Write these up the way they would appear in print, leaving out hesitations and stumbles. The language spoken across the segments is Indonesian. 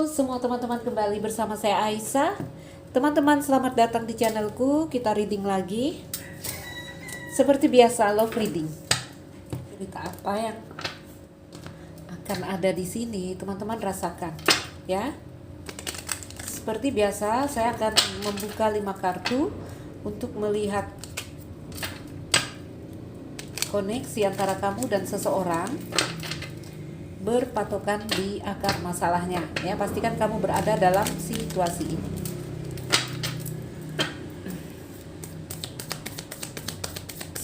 semua teman-teman, kembali bersama saya Aisyah. Teman-teman, selamat datang di channelku. Kita reading lagi. Seperti biasa, love reading. Cerita apa yang akan ada di sini, teman-teman rasakan ya. Seperti biasa, saya akan membuka 5 kartu untuk melihat koneksi antara kamu dan seseorang berpatokan di akar masalahnya ya. Pastikan kamu berada dalam situasi ini.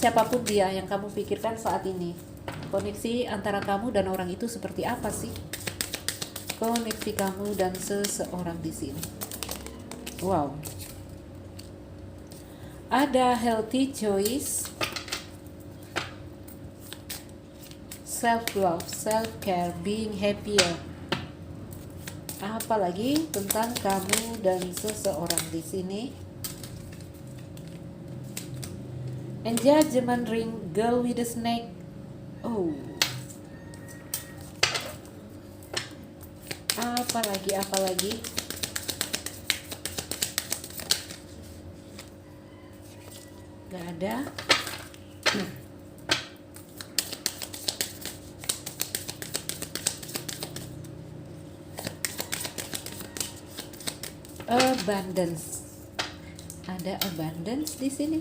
Siapapun dia yang kamu pikirkan saat ini, koneksi antara kamu dan orang itu seperti apa sih? Koneksi kamu dan seseorang di sini. Wow. Ada healthy choice, self-love, self-care, being happier. Apalagi tentang kamu dan seseorang di sini. Engagement ring, girl with a snake. Oh. Apalagi. Gak ada. Abundance. Ada abundance di sini.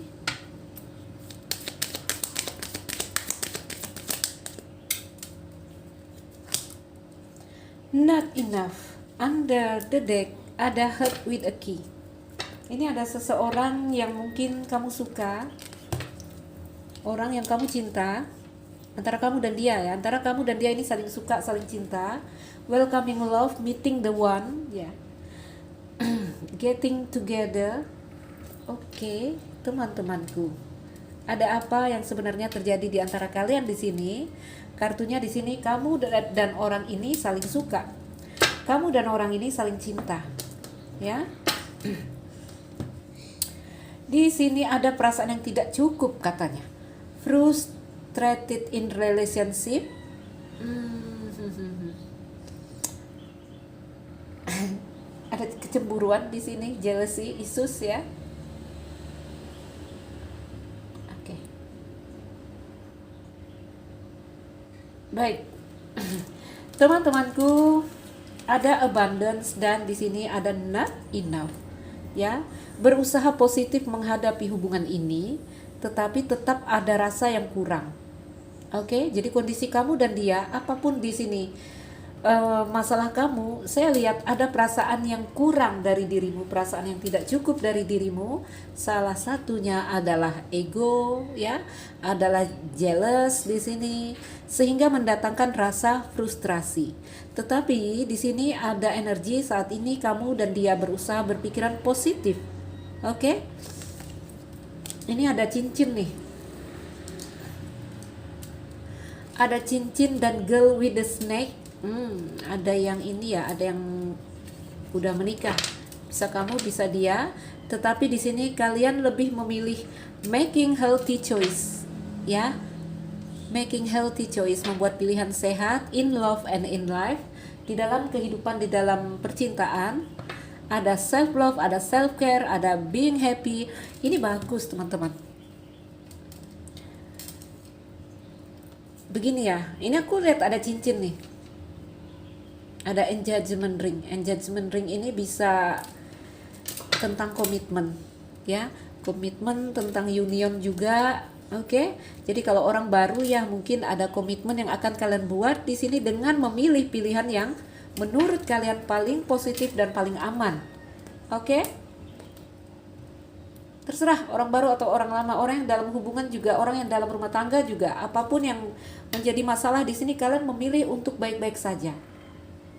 Not enough. Under the deck ada heart with a key. Ini ada seseorang yang mungkin kamu suka, orang yang kamu cinta, antara kamu dan dia ya. Antara kamu dan dia ini saling suka, saling cinta. Welcoming love, meeting the one ya. Getting together. Oke, teman-temanku. Ada apa yang sebenarnya terjadi di antara kalian di sini? Kartunya di sini, kamu dan orang ini saling suka. Kamu dan orang ini saling cinta. Ya. Di sini ada perasaan yang tidak cukup katanya. Frustrated in relationship. Ada kecemburuan di sini, jealousy, issues ya. Oke. Baik. Teman-temanku, ada abundance dan di sini ada not enough. Ya, berusaha positif menghadapi hubungan ini, tetapi tetap ada rasa yang kurang. Oke, jadi kondisi kamu dan dia, apapun di sini masalah kamu, saya lihat ada perasaan yang kurang dari dirimu, perasaan yang tidak cukup dari dirimu. Salah satunya adalah ego, ya, adalah jealous di sini, sehingga mendatangkan rasa frustrasi. Tetapi di sini ada energi saat ini kamu dan dia berusaha berpikiran positif. Oke? Ini ada cincin nih. Ada cincin dan girl with the snake. Ada yang ini ya, ada yang udah menikah. Bisa kamu, bisa dia. Tetapi di sini kalian lebih memilih making healthy choice, ya. Making healthy choice, membuat pilihan sehat in love and in life, di dalam kehidupan, di dalam percintaan. Ada self love, ada self care, ada being happy. Ini bagus teman-teman. Begini ya, ini aku lihat ada cincin nih. Ada engagement ring. Engagement ring ini bisa tentang komitmen, ya. Komitmen tentang union juga. Oke. Jadi kalau orang baru ya, mungkin ada komitmen yang akan kalian buat di sini dengan memilih pilihan yang menurut kalian paling positif dan paling aman. Oke? Terserah orang baru atau orang lama, orang yang dalam hubungan juga, orang yang dalam rumah tangga juga, apapun yang menjadi masalah di sini kalian memilih untuk baik-baik saja.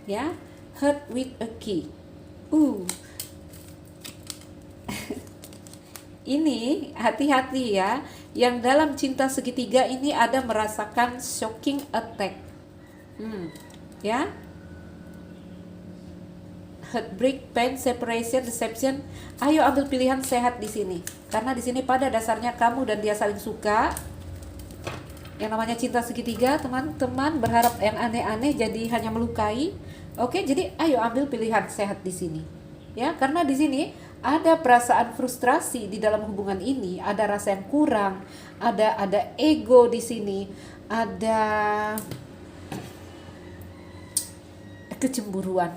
Ya, heart with a key. Ini hati-hati ya. Yang dalam cinta segitiga ini ada merasakan shocking attack. Ya. Heartbreak, pain, separation, deception. Ayo ambil pilihan sehat di sini. Karena di sini pada dasarnya kamu dan dia saling suka. Yang namanya cinta segitiga, teman-teman berharap yang aneh-aneh jadi hanya melukai. Oke, jadi ayo ambil pilihan sehat di sini. Ya, karena di sini ada perasaan frustrasi di dalam hubungan ini, ada rasa yang kurang, ada ego di sini, ada kecemburuan.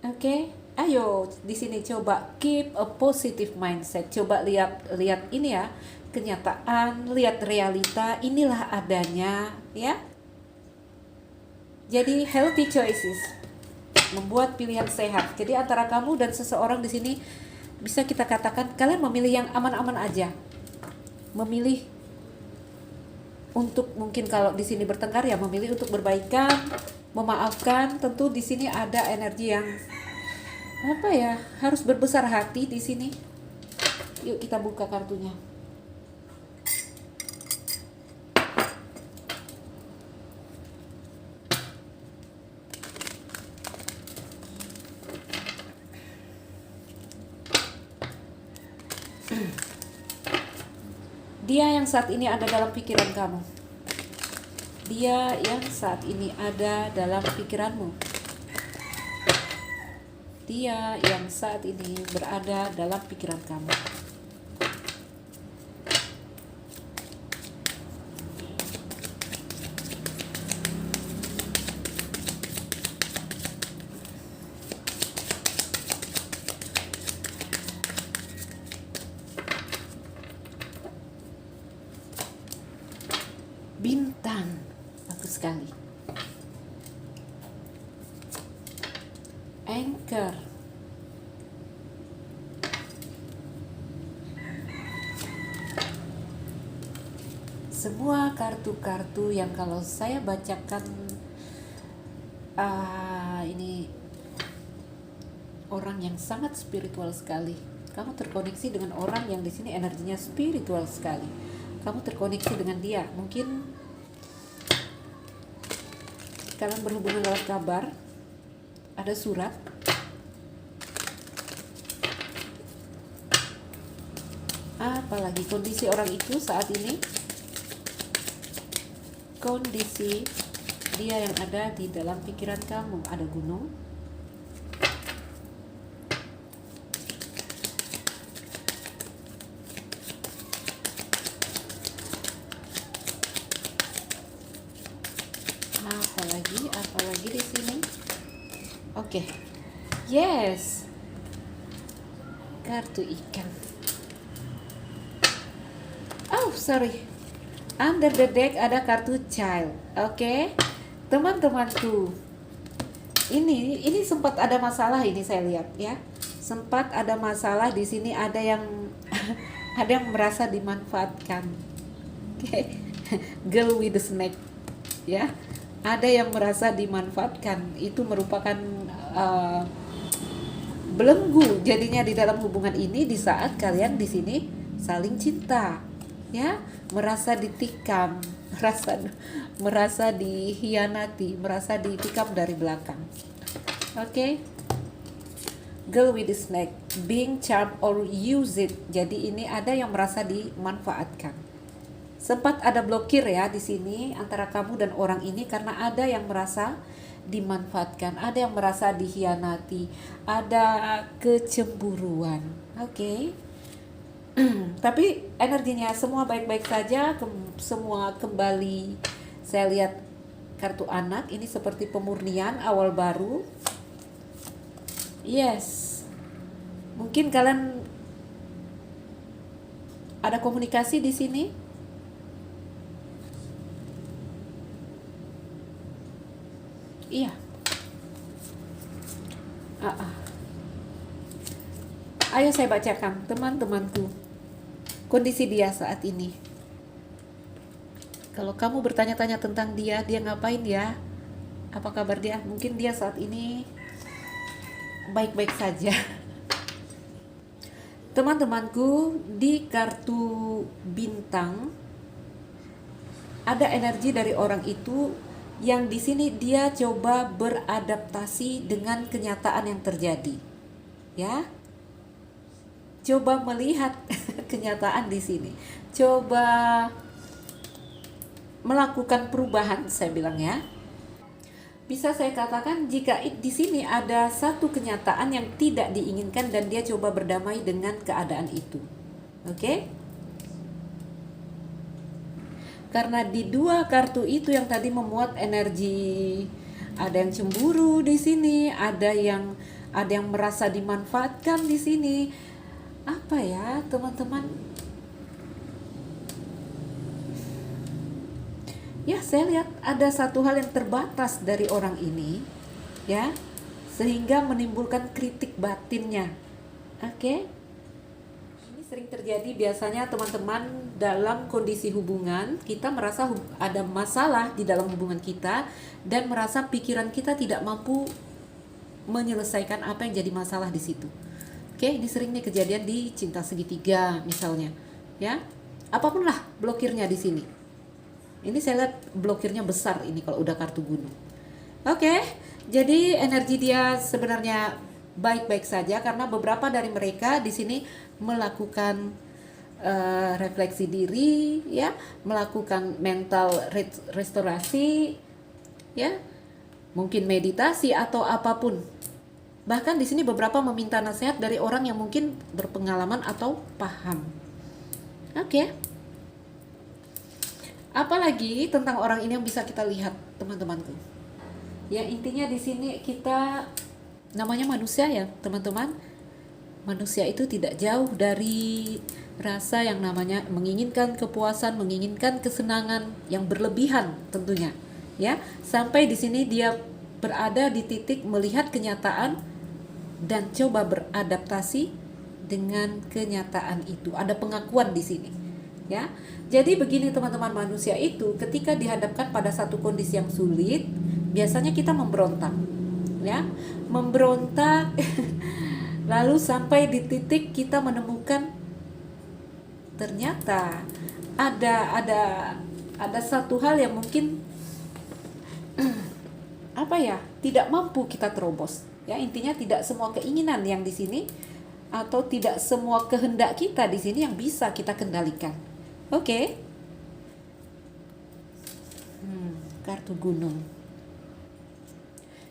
Oke, ayo di sini coba keep a positive mindset. Coba lihat ini ya, kenyataan, lihat realita, inilah adanya, ya. Jadi healthy choices, membuat pilihan sehat. Jadi antara kamu dan seseorang di sini bisa kita katakan kalian memilih yang aman-aman aja. Memilih untuk, mungkin kalau di sini bertengkar ya memilih untuk berbaikan, memaafkan. Tentu di sini ada energi yang apa ya, harus berbesar hati di sini. Yuk kita buka kartunya. Dia yang saat ini ada dalam pikiran kamu. Dia yang saat ini ada dalam pikiranmu. Dia yang saat ini berada dalam pikiran kamu. Bintang, bagus sekali. Anchor, semua kartu-kartu yang kalau saya bacakan, ini orang yang sangat spiritual sekali. Kamu terkoneksi dengan orang yang di sini energinya spiritual sekali. Kamu terkoneksi dengan dia. Mungkin kalian berhubungan lewat kabar, ada surat, apalagi kondisi orang itu saat ini, kondisi dia yang ada di dalam pikiran kamu. Ada gunung, apalagi di sini. Oke. Yes, kartu ikan. Oh sorry, under the deck ada kartu child. Oke, teman-temanku, ini sempat ada masalah, ini saya lihat ya, sempat ada masalah di sini. Ada yang ada yang merasa dimanfaatkan. Oke. Girl with the snake, ya, ada yang merasa dimanfaatkan. Itu merupakan belenggu jadinya di dalam hubungan ini di saat kalian di sini saling cinta, ya, merasa ditikam, merasa dihianati, merasa ditikam dari belakang. Oke. Girl with the snake, being charmed or use it. Jadi ini ada yang merasa dimanfaatkan. Sempat ada blokir ya di sini antara kamu dan orang ini karena ada yang merasa dimanfaatkan, ada yang merasa dihianati, ada kecemburuan. Oke. Tapi energinya semua baik-baik saja, semua kembali. Saya lihat kartu anak ini seperti pemurnian, awal baru. Yes. Mungkin kalian ada komunikasi di sini. Iya. Ayo saya bacakan teman-temanku kondisi dia saat ini. Kalau kamu bertanya-tanya tentang dia ngapain ya? Apa kabar dia? Mungkin dia saat ini baik-baik saja. Teman-temanku, di kartu bintang ada energi dari orang itu yang di sini dia coba beradaptasi dengan kenyataan yang terjadi. Ya. Coba melihat kenyataan di sini. Coba melakukan perubahan, saya bilang ya. bisa saya katakan jika di sini ada satu kenyataan yang tidak diinginkan dan dia coba berdamai dengan keadaan itu. Oke? Karena di dua kartu itu yang tadi memuat energi, ada yang cemburu di sini, ada yang merasa dimanfaatkan di sini. Apa ya, teman-teman? Ya, saya lihat ada satu hal yang terbatas dari orang ini, ya, sehingga menimbulkan kritik batinnya. Oke? Ini sering terjadi biasanya teman-teman dalam kondisi hubungan, kita merasa ada masalah di dalam hubungan kita dan merasa pikiran kita tidak mampu menyelesaikan apa yang jadi masalah di situ. Oke, ini sering nih kejadian di cinta segitiga misalnya, ya. Apapun lah blokirnya di sini. Ini saya lihat blokirnya besar ini kalau udah kartu gunung. Oke, jadi energi dia sebenarnya baik-baik saja karena beberapa dari mereka di sini melakukan refleksi diri, ya, melakukan mental restorasi, ya, mungkin meditasi atau apapun. Bahkan di sini beberapa meminta nasihat dari orang yang mungkin berpengalaman atau paham. Oke. Apalagi tentang orang ini yang bisa kita lihat, teman-temanku. Ya, intinya di sini kita namanya manusia ya, teman-teman. Manusia itu tidak jauh dari rasa yang namanya menginginkan kepuasan, menginginkan kesenangan yang berlebihan tentunya. Ya, sampai di sini dia berada di titik melihat kenyataan dan coba beradaptasi dengan kenyataan itu. Ada pengakuan di sini. Ya. Jadi begini teman-teman, manusia itu ketika dihadapkan pada satu kondisi yang sulit, biasanya kita memberontak. Ya. Memberontak lalu sampai di titik kita menemukan ternyata ada satu hal yang mungkin apa ya, tidak mampu kita terobos. Ya, intinya tidak semua keinginan yang di sini atau tidak semua kehendak kita di sini yang bisa kita kendalikan. Oke. Kartu gunung.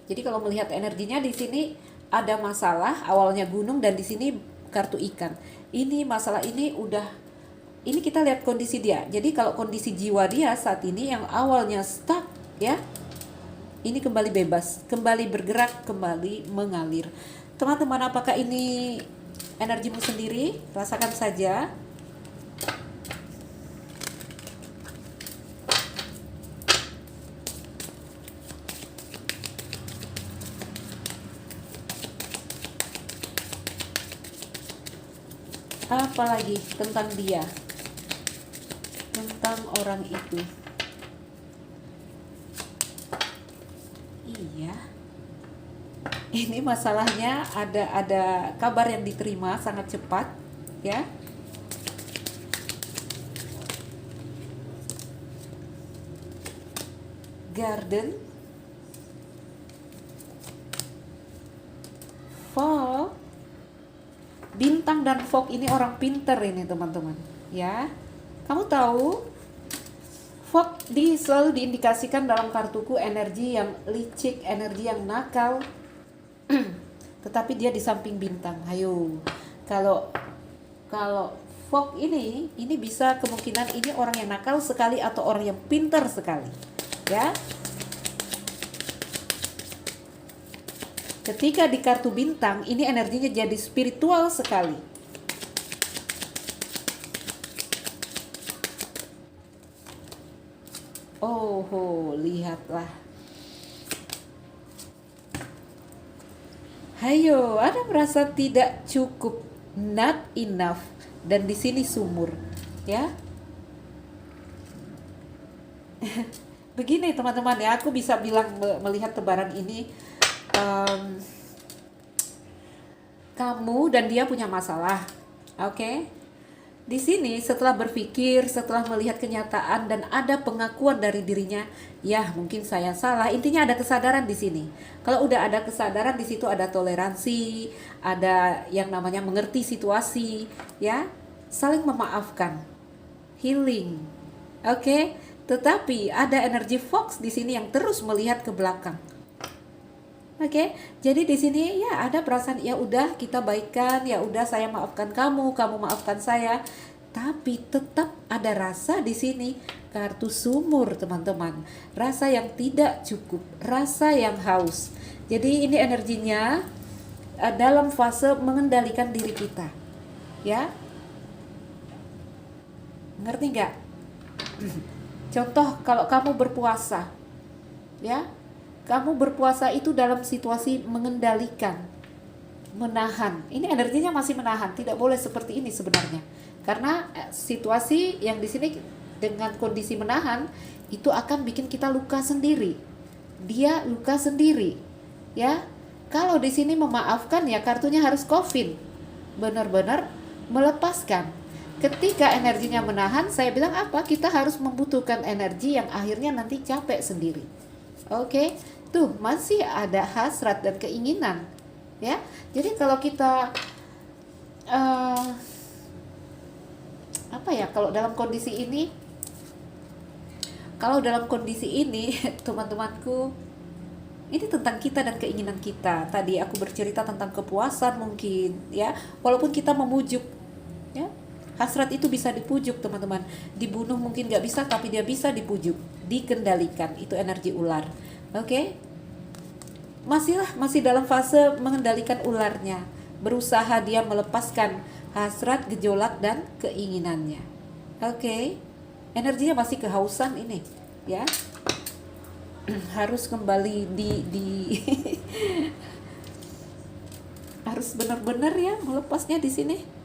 Jadi kalau melihat energinya di sini ada masalah, awalnya gunung dan di sini kartu ikan. Ini masalah ini kita lihat kondisi dia. Jadi kalau kondisi jiwa dia saat ini yang awalnya stuck, ya, ini kembali bebas, kembali bergerak, kembali mengalir. Teman-teman, apakah ini energimu sendiri? Rasakan saja. Apalagi tentang dia, tentang orang itu. Iya, ini masalahnya ada kabar yang diterima sangat cepat, ya. Garden, Fall, Bintang dan Fog ini orang pinter ini teman-teman, ya. Kamu tahu Fog selalu diindikasikan dalam kartuku energi yang licik, energi yang nakal. Tetapi dia di samping bintang. Ayo. Kalau Fog ini bisa kemungkinan ini orang yang nakal sekali atau orang yang pintar sekali. Ya. Ketika di kartu bintang, ini energinya jadi spiritual sekali. Oh, lihatlah. Hayo, ada merasa tidak cukup, not enough, dan di sini sumur, ya. Begini teman-teman ya, aku bisa bilang melihat tebaran ini. Kamu dan dia punya masalah, oke? Di sini setelah berpikir, setelah melihat kenyataan dan ada pengakuan dari dirinya, ya mungkin saya salah. Intinya ada kesadaran di sini. Kalau udah ada kesadaran di situ ada toleransi, ada yang namanya mengerti situasi, ya, saling memaafkan, healing, oke? Tetapi ada energi Fox di sini yang terus melihat ke belakang. Oke, jadi di sini ya ada perasaan ya udah kita baikan, ya udah saya maafkan kamu, kamu maafkan saya. Tapi tetap ada rasa di sini, kartu sumur teman-teman. Rasa yang tidak cukup, rasa yang haus. Jadi ini energinya dalam fase mengendalikan diri kita. Ya. Ngerti nggak? Contoh kalau kamu berpuasa, ya, kamu berpuasa itu dalam situasi mengendalikan, menahan. Ini energinya masih menahan, tidak boleh seperti ini sebenarnya. Karena situasi yang di sini dengan kondisi menahan itu akan bikin kita luka sendiri. Dia luka sendiri, ya. Kalau di sini memaafkan ya kartunya harus coffin. Benar-benar melepaskan. Ketika energinya menahan, saya bilang apa? Kita harus membutuhkan energi yang akhirnya nanti capek sendiri. Oke, tuh masih ada hasrat dan keinginan, ya. Jadi kalau kita apa ya? Kalau dalam kondisi ini, teman-temanku, ini tentang kita dan keinginan kita. Tadi aku bercerita tentang kepuasan mungkin, ya. Walaupun kita memujuk, ya. Hasrat itu bisa dipujuk teman-teman. Dibunuh mungkin gak bisa, tapi dia bisa dipujuk, dikendalikan. Itu energi ular. Oke? Masih dalam fase mengendalikan ularnya. Berusaha dia melepaskan hasrat, gejolak, dan keinginannya. Oke? Energinya masih kehausan ini, ya. Harus kembali di harus benar-benar ya melepasnya di sini.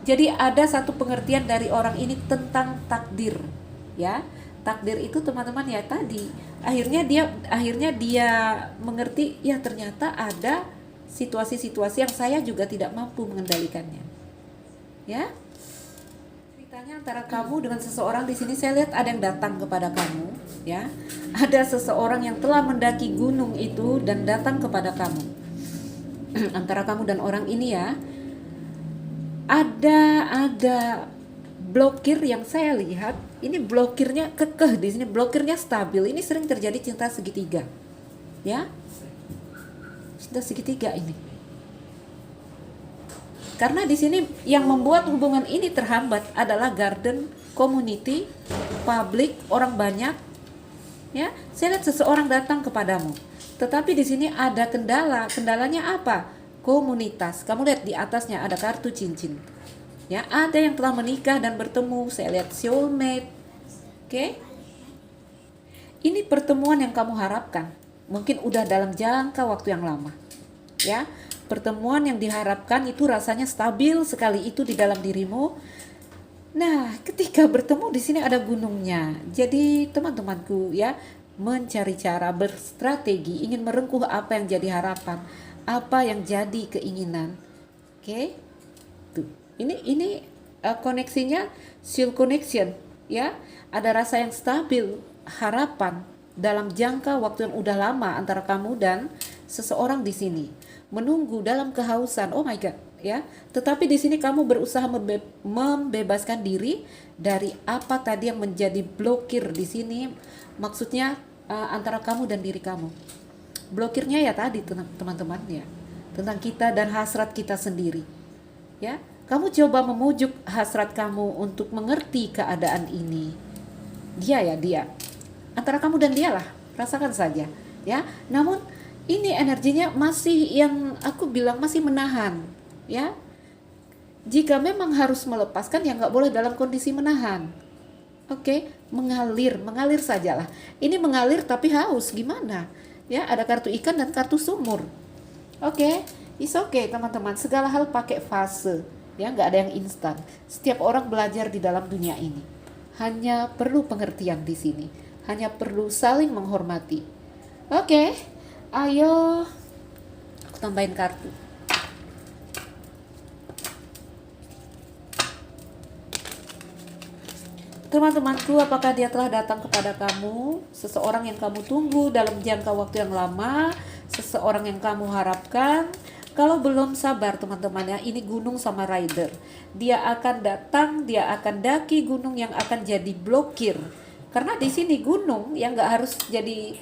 Jadi ada satu pengertian dari orang ini tentang takdir, ya. Takdir itu teman-teman ya tadi akhirnya dia mengerti ya ternyata ada situasi-situasi yang saya juga tidak mampu mengendalikannya. Ya. Ceritanya antara kamu dengan seseorang di sini saya lihat ada yang datang kepada kamu, ya. Ada seseorang yang telah mendaki gunung itu dan datang kepada kamu. Antara kamu dan orang ini ya. Ada blokir yang saya lihat. Ini blokirnya kekeh di sini, blokirnya stabil. Ini sering terjadi cinta segitiga, ya, cinta segitiga ini. Karena di sini yang membuat hubungan ini terhambat adalah garden, community, public, orang banyak, ya. Saya lihat seseorang datang kepadamu, tetapi di sini ada kendala. Kendalanya apa? Komunitas. Kamu lihat di atasnya ada kartu cincin, ya. Ada yang telah menikah dan bertemu. Saya lihat soulmate. Oke. Ini pertemuan yang kamu harapkan. Mungkin udah dalam jangka waktu yang lama, ya. Pertemuan yang diharapkan itu rasanya stabil sekali itu di dalam dirimu. Nah, ketika bertemu di sini ada gunungnya. Jadi teman-temanku ya, mencari cara, berstrategi, ingin merengkuh apa yang jadi harapan, apa yang jadi keinginan. Oke. Tuh. Ini koneksinya soul connection, ya. Ada rasa yang stabil, harapan dalam jangka waktu yang udah lama antara kamu dan seseorang di sini. Menunggu dalam kehausan. Oh my god, ya. Tetapi di sini kamu berusaha membebaskan diri dari apa tadi yang menjadi blokir di sini. Maksudnya antara kamu dan diri kamu. Blokirnya ya tadi teman-teman ya, tentang kita dan hasrat kita sendiri, ya. Kamu coba memujuk hasrat kamu untuk mengerti keadaan ini. Dia antara kamu dan dia lah, rasakan saja, ya. Namun ini energinya masih yang aku bilang masih menahan, ya. Jika memang harus melepaskan ya nggak boleh dalam kondisi menahan. Oke, mengalir sajalah. Ini mengalir tapi haus gimana? Ya, ada kartu ikan dan kartu sumur. Oke, it's okay teman-teman. Segala hal pakai fase, ya, nggak ada yang instan. Setiap orang belajar di dalam dunia ini. Hanya perlu pengertian di sini. Hanya perlu saling menghormati. Oke, ayo aku tambahin kartu. Teman-temanku, apakah dia telah datang kepada kamu? Seseorang yang kamu tunggu dalam jangka waktu yang lama, seseorang yang kamu harapkan. Kalau belum, sabar teman-teman ya, ini gunung sama rider. Dia akan datang, dia akan daki gunung yang akan jadi blokir. Karena di sini gunung yang nggak harus jadi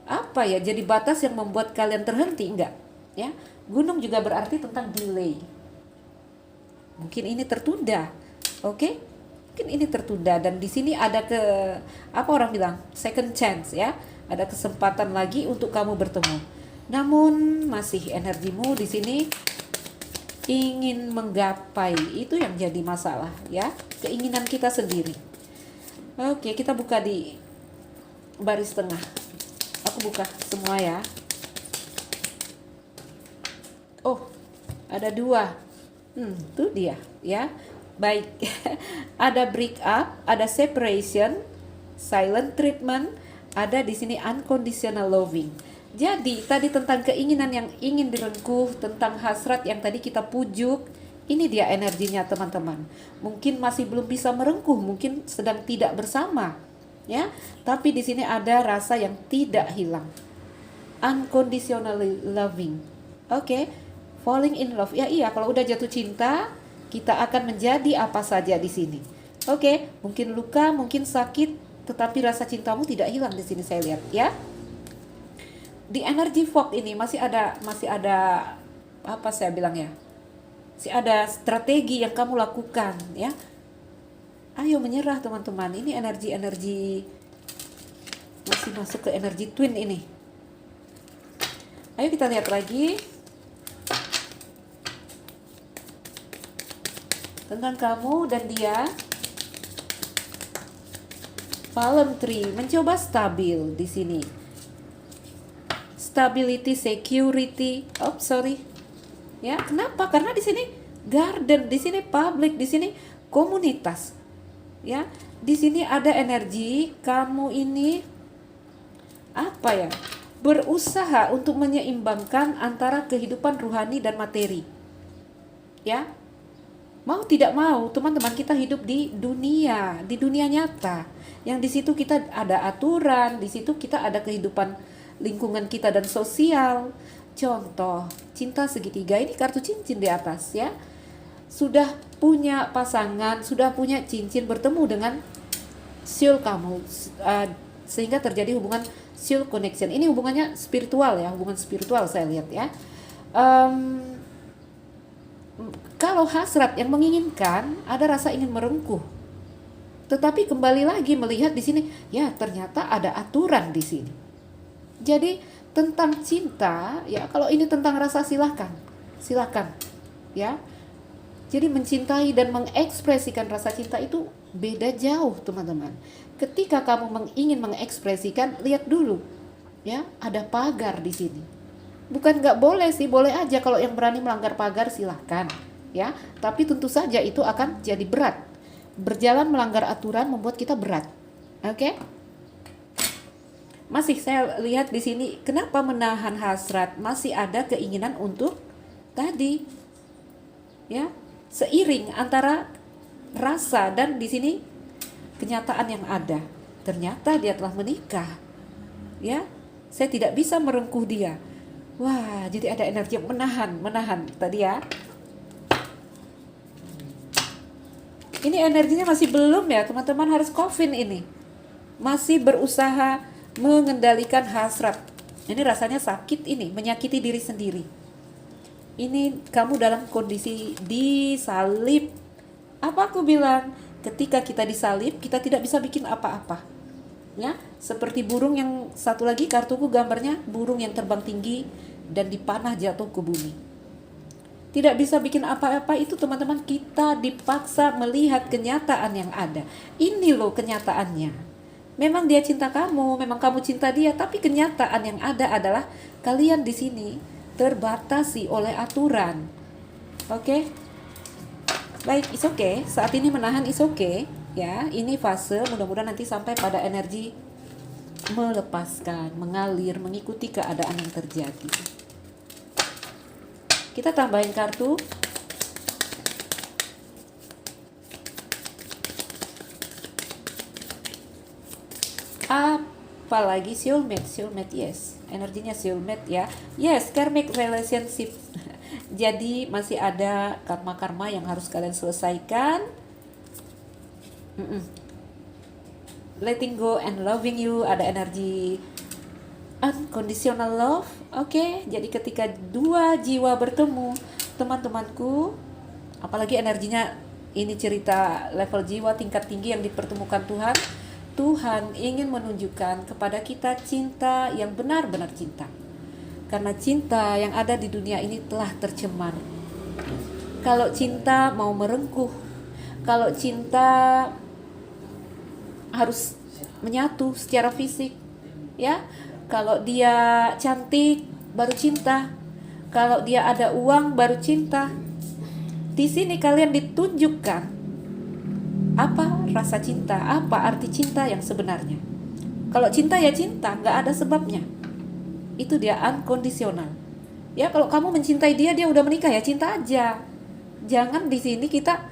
apa ya, jadi batas yang membuat kalian terhenti, enggak ya. Gunung juga berarti tentang delay, mungkin ini tertunda. Oke, mungkin ini tertunda, dan di sini ada apa orang bilang second chance ya, ada kesempatan lagi untuk kamu bertemu. Namun masih energimu di sini ingin menggapai, itu yang jadi masalah ya, keinginan kita sendiri. Oke, kita buka di baris tengah. Aku buka semua ya. Oh, ada 2. Tuh dia ya. Baik. Ada break up, ada separation, silent treatment, ada di sini unconditional loving. Jadi tadi tentang keinginan yang ingin direngkuh, tentang hasrat yang tadi kita pujuk, ini dia energinya teman-teman. Mungkin masih belum bisa merengkuh, mungkin sedang tidak bersama, ya. Tapi di sini ada rasa yang tidak hilang. Unconditionally loving. Oke, falling in love. Ya iya, kalau udah jatuh cinta, kita akan menjadi apa saja di sini. Oke, mungkin luka, mungkin sakit, tetapi rasa cintamu tidak hilang di sini saya lihat, ya. Di energy fog ini masih ada apa saya bilang ya, masih ada strategi yang kamu lakukan ya. Ayo menyerah teman-teman, ini energi masih masuk ke energi twin ini. Ayo kita lihat lagi tentang kamu dan dia. Palm tree mencoba stabil di sini. Stability, security. Oh, sorry. Ya, kenapa? Karena di sini garden, di sini public, di sini komunitas. Ya, di sini ada energi kamu ini apa ya? Berusaha untuk menyeimbangkan antara kehidupan rohani dan materi. Ya. Mau tidak mau, teman-teman, kita hidup di dunia nyata. Yang di situ kita ada aturan, di situ kita ada kehidupan lingkungan kita dan sosial. Contoh, cinta segitiga, ini kartu cincin di atas ya. Sudah punya pasangan, sudah punya cincin, bertemu dengan soul kamu, sehingga terjadi hubungan soul connection. Ini hubungannya spiritual ya, hubungan spiritual saya lihat ya. Kalau hasrat yang menginginkan, ada rasa ingin merengkuh. Tetapi kembali lagi melihat di sini, ya ternyata ada aturan di sini. Jadi tentang cinta, ya kalau ini tentang rasa silakan, ya. Jadi mencintai dan mengekspresikan rasa cinta itu beda jauh teman-teman. Ketika kamu ingin mengekspresikan, lihat dulu, ya ada pagar di sini. Bukan nggak boleh sih, boleh aja kalau yang berani melanggar pagar silahkan, ya. Tapi tentu saja itu akan jadi berat. Berjalan melanggar aturan membuat kita berat, oke? Masih saya lihat di sini, kenapa menahan hasrat? Masih ada keinginan untuk tadi, ya, seiring antara rasa dan di sini kenyataan yang ada. Ternyata dia telah menikah, ya. Saya tidak bisa merengkuh dia. Wah, jadi ada energi yang menahan tadi ya. Ini energinya masih belum ya, teman-teman, harus coffin ini. Masih berusaha mengendalikan hasrat. Ini rasanya sakit ini, menyakiti diri sendiri. Ini kamu dalam kondisi disalib. Apa aku bilang? Ketika kita disalib, kita tidak bisa bikin apa-apa. Ya, seperti burung yang satu lagi kartuku gambarnya, burung yang terbang tinggi dan dipanah jatuh ke bumi. Tidak bisa bikin apa-apa itu teman-teman, kita dipaksa melihat kenyataan yang ada. Ini loh kenyataannya. Memang dia cinta kamu, memang kamu cinta dia, tapi kenyataan yang ada adalah kalian di sini terbatasi oleh aturan. Oke? Baik, it's okay. Saat ini menahan it's okay, ya. Ini fase, mudah-mudahan nanti sampai pada energi melepaskan, mengalir, mengikuti keadaan yang terjadi. Kita tambahin kartu. Apalagi soulmate, yes, energinya soulmate ya, yes, karmic relationship. Jadi masih ada karma-karma yang harus kalian selesaikan. Letting go and loving you, ada energi unconditional love. Oke, jadi ketika dua jiwa bertemu, teman-temanku, apalagi energinya ini cerita level jiwa tingkat tinggi yang dipertemukan Tuhan. Tuhan ingin menunjukkan kepada kita cinta yang benar-benar cinta. Karena cinta yang ada di dunia ini telah tercemar. Kalau cinta mau merengkuh, kalau cinta harus menyatu secara fisik, ya. Kalau dia cantik baru cinta, kalau dia ada uang baru cinta. Di sini kalian ditunjukkan apa rasa cinta, apa arti cinta yang sebenarnya. Kalau cinta ya cinta, nggak ada sebabnya. Itu dia unconditional. Ya, kalau kamu mencintai dia, dia udah menikah ya cinta aja. Jangan di sini kita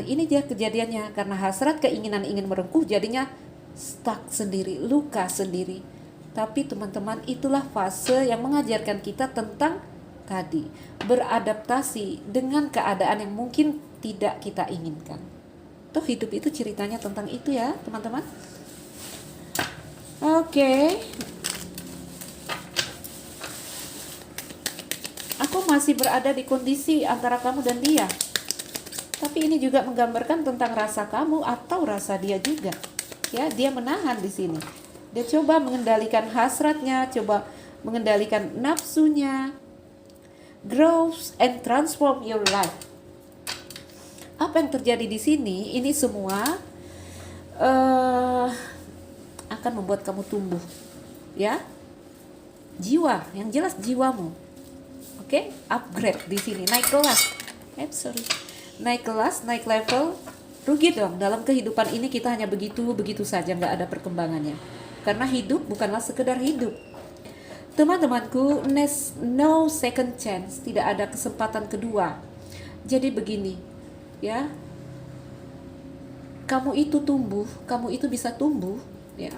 ini dia kejadiannya, karena hasrat keinginan ingin merengkuh jadinya stuck sendiri, luka sendiri. Tapi teman-teman, itulah fase yang mengajarkan kita tentang tadi, beradaptasi dengan keadaan yang mungkin tidak kita inginkan. Tuh, hidup itu ceritanya tentang itu ya teman-teman. Oke. Aku masih berada di kondisi antara kamu dan dia. Tapi ini juga menggambarkan tentang rasa kamu atau rasa dia juga. Ya, dia menahan di sini. Dia coba mengendalikan hasratnya, coba mengendalikan nafsunya. Grow and transform your life. Apa yang terjadi di sini? Ini semua akan membuat kamu tumbuh, ya. Jiwa, yang jelas jiwamu. Oke, upgrade di sini, naik kelas. Naik kelas, naik level. Rugi dong, dalam kehidupan ini kita hanya begitu saja, nggak ada perkembangannya. Karena hidup bukanlah sekedar hidup. Teman-temanku, no second chance, tidak ada kesempatan kedua. Jadi begini, ya. Kamu itu tumbuh, kamu itu bisa tumbuh, ya.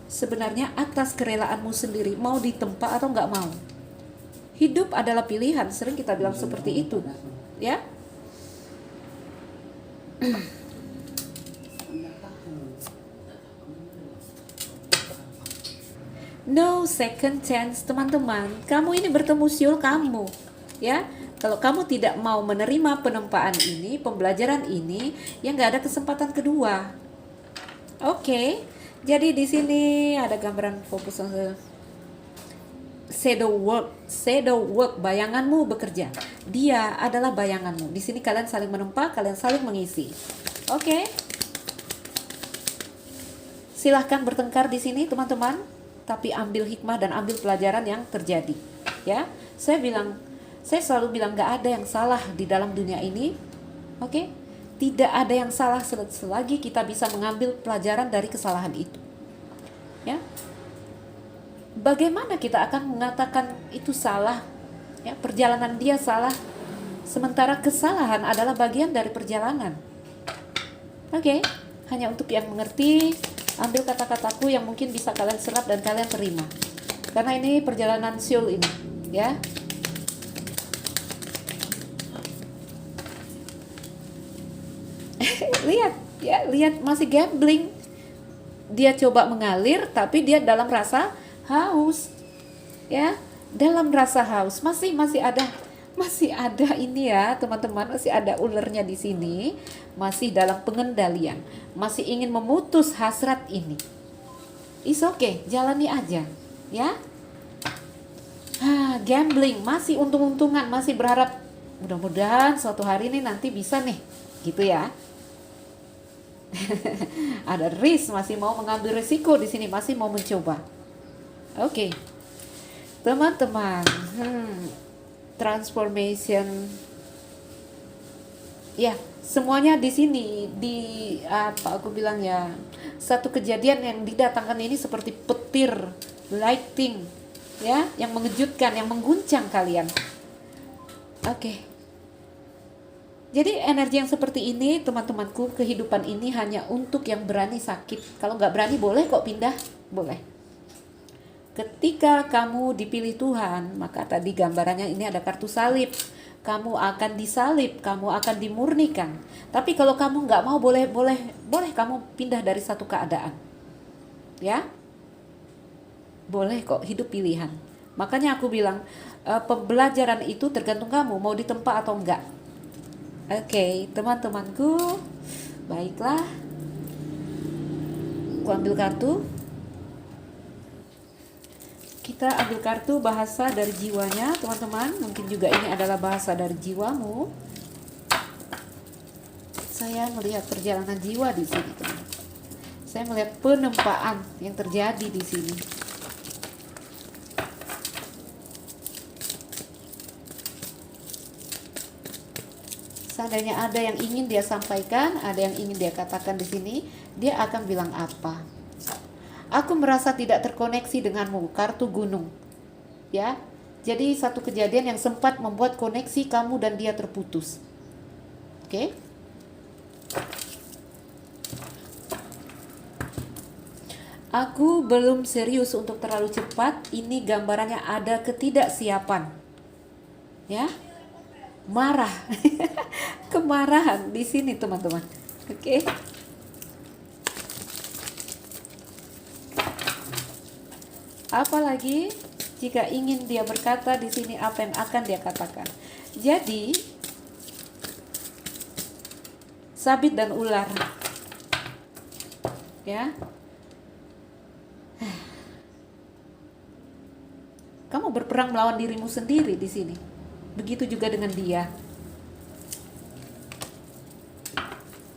Sebenarnya atas kerelaanmu sendiri, mau ditempa atau nggak mau. Hidup adalah pilihan, sering kita bilang seperti itu, ya. No second chance, teman-teman. Kamu ini bertemu siul kamu, ya. Kalau kamu tidak mau menerima penempaan ini, pembelajaran ini, ya nggak ada kesempatan kedua. Oke. Jadi di sini ada gambaran fokus shadow work, bayanganmu bekerja. Dia adalah bayanganmu. Di sini kalian saling menempa, kalian saling mengisi. Oke. Silahkan bertengkar di sini, teman-teman. Tapi ambil hikmah dan ambil pelajaran yang terjadi, ya. Saya selalu bilang gak ada yang salah di dalam dunia ini. Oke? Tidak ada yang salah selagi kita bisa mengambil pelajaran dari kesalahan itu, ya. Bagaimana kita akan mengatakan itu salah, ya, perjalanan dia salah, sementara kesalahan adalah bagian dari perjalanan. Oke? Hanya untuk yang mengerti, ambil kata-kataku yang mungkin bisa kalian serap dan kalian terima. Karena ini perjalanan siul ini, ya. lihat masih gambling. Dia coba mengalir tapi dia dalam rasa haus. Ya, dalam rasa haus masih ada ini ya, teman-teman, masih ada ulernya di sini, masih dalam pengendalian, masih ingin memutus hasrat ini. It's okay, jalani aja, ya. Gambling, masih untung-untungan, masih berharap mudah-mudahan suatu hari ini nanti bisa nih, gitu ya. Ada risk, masih mau mengambil risiko di sini, masih mau mencoba. Oke. Teman-teman, transformation, ya, semuanya di sini, di apa aku bilang ya, satu kejadian yang didatangkan ini seperti petir lighting, ya, yang mengejutkan, yang mengguncang kalian. Oke. Jadi energi yang seperti ini, teman-temanku, kehidupan ini hanya untuk yang berani sakit. Kalau nggak berani boleh kok pindah, boleh. Ketika kamu dipilih Tuhan, maka tadi gambarannya ini ada kartu salib. Kamu akan disalib, kamu akan dimurnikan. Tapi kalau kamu nggak mau, boleh kamu pindah dari satu keadaan. Ya, Boleh kok, hidup pilihan. Makanya aku bilang, pembelajaran itu tergantung kamu, mau ditempa atau enggak. Oke, teman-temanku, baiklah. Aku ambil kartu. Kita ambil kartu bahasa dari jiwanya, teman-teman. Mungkin juga ini adalah bahasa dari jiwamu. Saya melihat perjalanan jiwa di sini, teman. Saya melihat penempaan yang terjadi di sini. Seandainya ada yang ingin dia sampaikan, ada yang ingin dia katakan di sini, dia akan bilang apa? Aku merasa tidak terkoneksi denganmu, kartu gunung. Ya. Jadi satu kejadian yang sempat membuat koneksi kamu dan dia terputus. Oke? Aku belum serius untuk terlalu cepat. Ini gambarannya ada ketidaksiapan. Ya. Marah. Kemarahan di sini, teman-teman. Oke? Apalagi jika ingin dia berkata di sini apa yang akan dia katakan. Jadi sabit dan ular. Ya. Kamu berperang melawan dirimu sendiri di sini. Begitu juga dengan dia.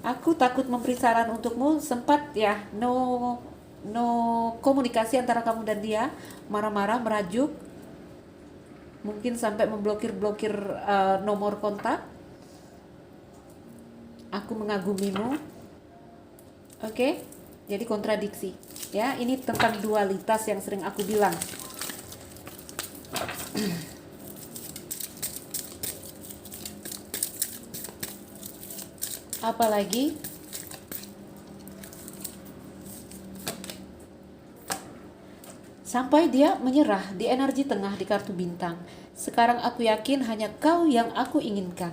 Aku takut memberi saran untukmu, sempat ya no komunikasi antara kamu dan dia, marah-marah, merajuk, mungkin sampai memblokir nomor kontak. Aku mengagumimu. Oke? Jadi kontradiksi. Ya, ini tentang dualitas yang sering aku bilang. Apalagi sampai dia menyerah di energi tengah di kartu bintang. Sekarang aku yakin hanya kau yang aku inginkan.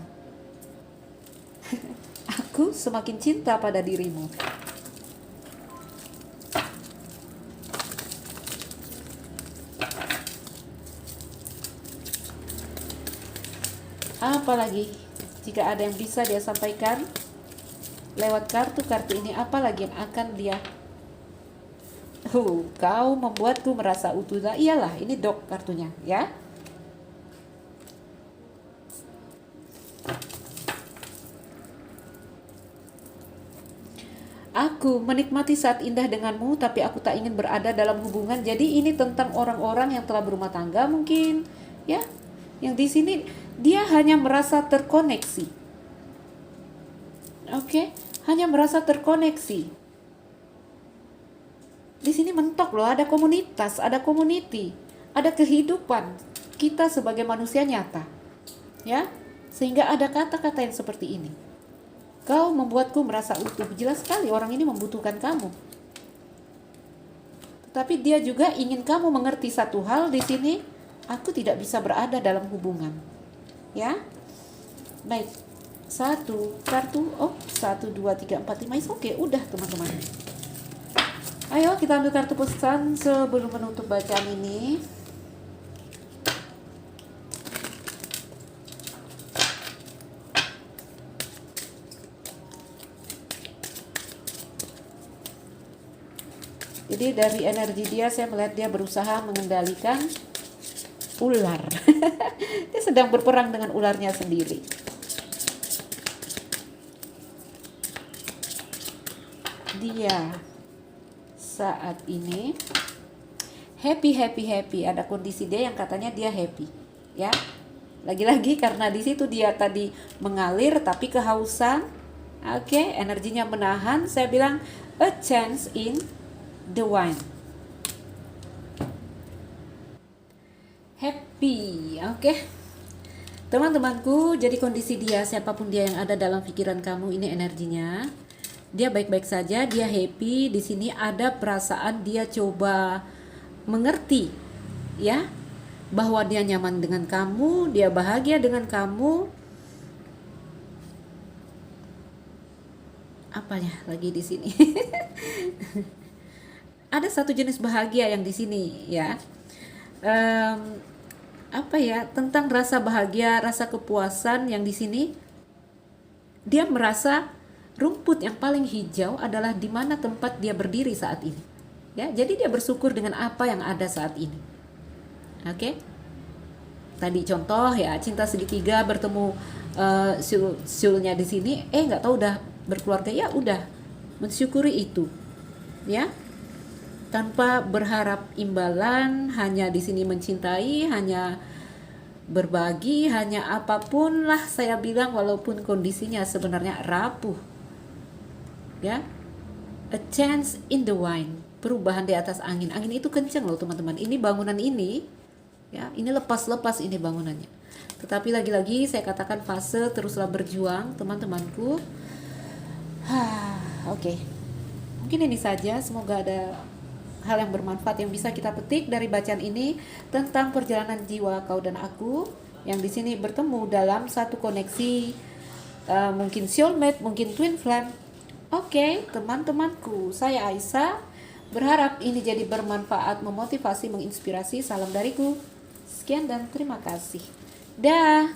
Aku semakin cinta pada dirimu. Apalagi jika ada yang bisa dia sampaikan lewat kartu-kartu ini, apalagi yang akan dia kau membuatku merasa utuh. Nah, iyalah, ini dok kartunya ya. Aku menikmati saat indah denganmu, tapi aku tak ingin berada dalam hubungan. Jadi ini tentang orang-orang yang telah berumah tangga mungkin, ya. Yang di sini dia hanya merasa terkoneksi. Oke, hanya merasa terkoneksi. Di sini mentok loh, ada komunitas, ada community, ada kehidupan kita sebagai manusia nyata. Ya, sehingga ada kata-kata yang seperti ini. Kau membuatku merasa utuh. Jelas sekali orang ini membutuhkan kamu. Tapi dia juga ingin kamu mengerti satu hal di sini. Aku tidak bisa berada dalam hubungan. Ya. Baik. 1 kartu. 1, 2, 3, 4, 5. Oke, udah teman-teman. Ayo kita ambil kartu pesan sebelum menutup bacaan ini. Jadi dari energi dia saya melihat dia berusaha mengendalikan ular. Dia sedang berperang dengan ularnya sendiri. Dia saat ini happy. Ada kondisi dia yang katanya dia happy, ya. Lagi-lagi karena di situ dia tadi mengalir tapi kehausan. Oke, energinya menahan. Saya bilang a chance in the wine. Happy, oke. Teman-temanku, jadi kondisi dia, siapapun dia yang ada dalam pikiran kamu, ini energinya. Dia baik-baik saja, dia happy. Di sini ada perasaan dia coba mengerti, ya, bahwa dia nyaman dengan kamu, dia bahagia dengan kamu. Apanya lagi di sini? ada satu jenis bahagia yang di sini ya. Apa ya, tentang rasa bahagia, rasa kepuasan yang di sini dia merasa rumput yang paling hijau adalah di mana tempat dia berdiri saat ini. Ya, jadi dia bersyukur dengan apa yang ada saat ini. Oke. Tadi contoh ya, cinta segitiga bertemu siulnya di sini, nggak tahu udah berkeluarga, ya udah mensyukuri itu. Ya. Tanpa berharap imbalan, hanya di sini mencintai, hanya berbagi, hanya apapun lah saya bilang, walaupun kondisinya sebenarnya rapuh. Ya. A change in the wind, perubahan di atas angin. Angin itu kencang loh teman-teman. Ini bangunan ini, ya, ini lepas-lepas ini bangunannya. Tetapi lagi-lagi saya katakan fase teruslah berjuang teman-temanku. Oke. Mungkin ini saja, semoga ada hal yang bermanfaat yang bisa kita petik dari bacaan ini tentang perjalanan jiwa kau dan aku yang di sini bertemu dalam satu koneksi, mungkin soulmate, mungkin twin flame. Oke, teman-temanku, saya Aisyah, berharap ini jadi bermanfaat, memotivasi, menginspirasi. Salam dariku, sekian dan terima kasih. Dah.